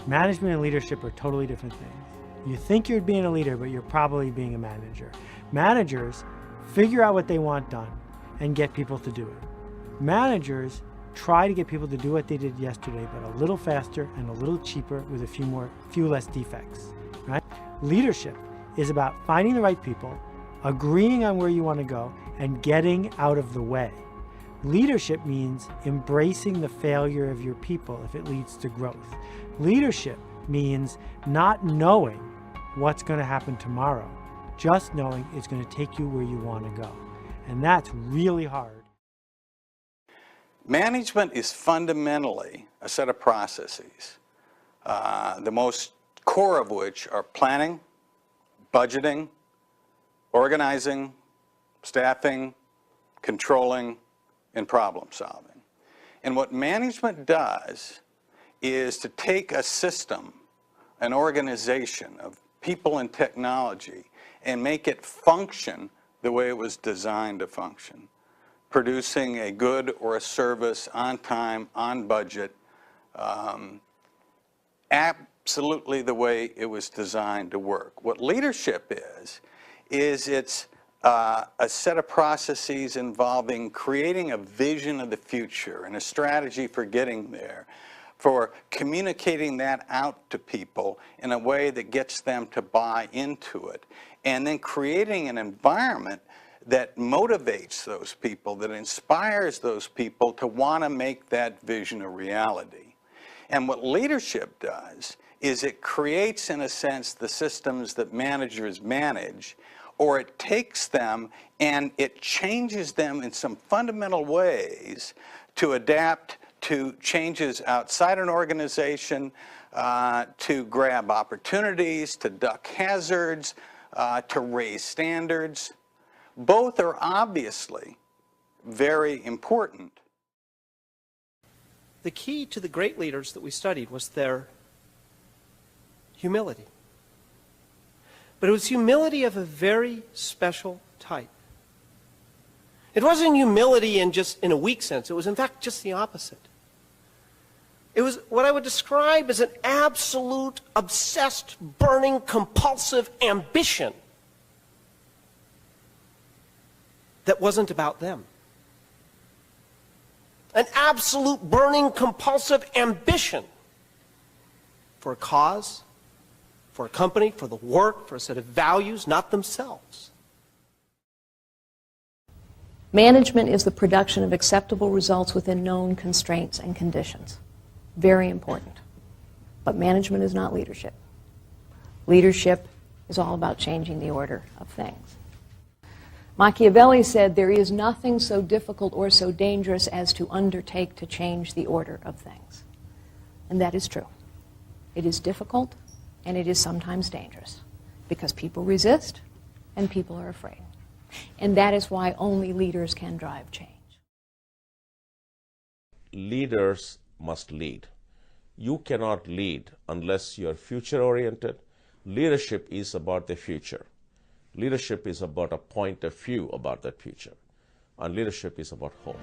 Management and leadership are totally different things. You think you're being a leader, but you're probably being a manager. Managers figure out what they want done and get people to do it. Managers try to get people to do what they did yesterday, but a little faster and a little cheaper with a few less defects, right? Leadership is about finding the right people, agreeing on where you want to go, and getting out of the way. Leadership means embracing the failure of your people if it leads to growth. Leadership means not knowing what's going to happen tomorrow, just knowing it's going to take you where you want to go. And that's really hard. Management is fundamentally a set of processes, the most core of which are planning, budgeting, organizing, staffing, controlling, and problem solving. And what management does is to take a system, an organization of people and technology, and make it function the way it was designed to function, producing a good or a service on time, on budget, absolutely the way it was designed to work. What leadership is it's a set of processes involving creating a vision of the future and a strategy for getting there, for communicating that out to people in a way that gets them to buy into it, and then creating an environment that motivates those people, that inspires those people to want to make that vision a reality. And what leadership does is it creates, in a sense, the systems that managers manage, or it takes them and it changes them in some fundamental ways to adapt to changes outside an organization, to grab opportunities, to duck hazards, to raise standards. Both are obviously very important. The key to the great leaders that we studied was their humility. But it was humility of a very special type. It wasn't humility in a weak sense. It was, in fact, just the opposite. It was what I would describe as an absolute, obsessed, burning, compulsive ambition that wasn't about them. An absolute, burning, compulsive ambition for a cause, for a company, for the work, for a set of values, not themselves. Management is the production of acceptable results within known constraints and conditions. Very important. But management is not leadership. Leadership is all about changing the order of things. Machiavelli said, there is nothing so difficult or so dangerous as to undertake to change the order of things. And that is true. It is difficult, and it is sometimes dangerous, because people resist and people are afraid. And that is why only leaders can drive change. Leaders must lead. You cannot lead unless you are future-oriented. Leadership is about the future. Leadership is about a point of view about that future. And leadership is about hope.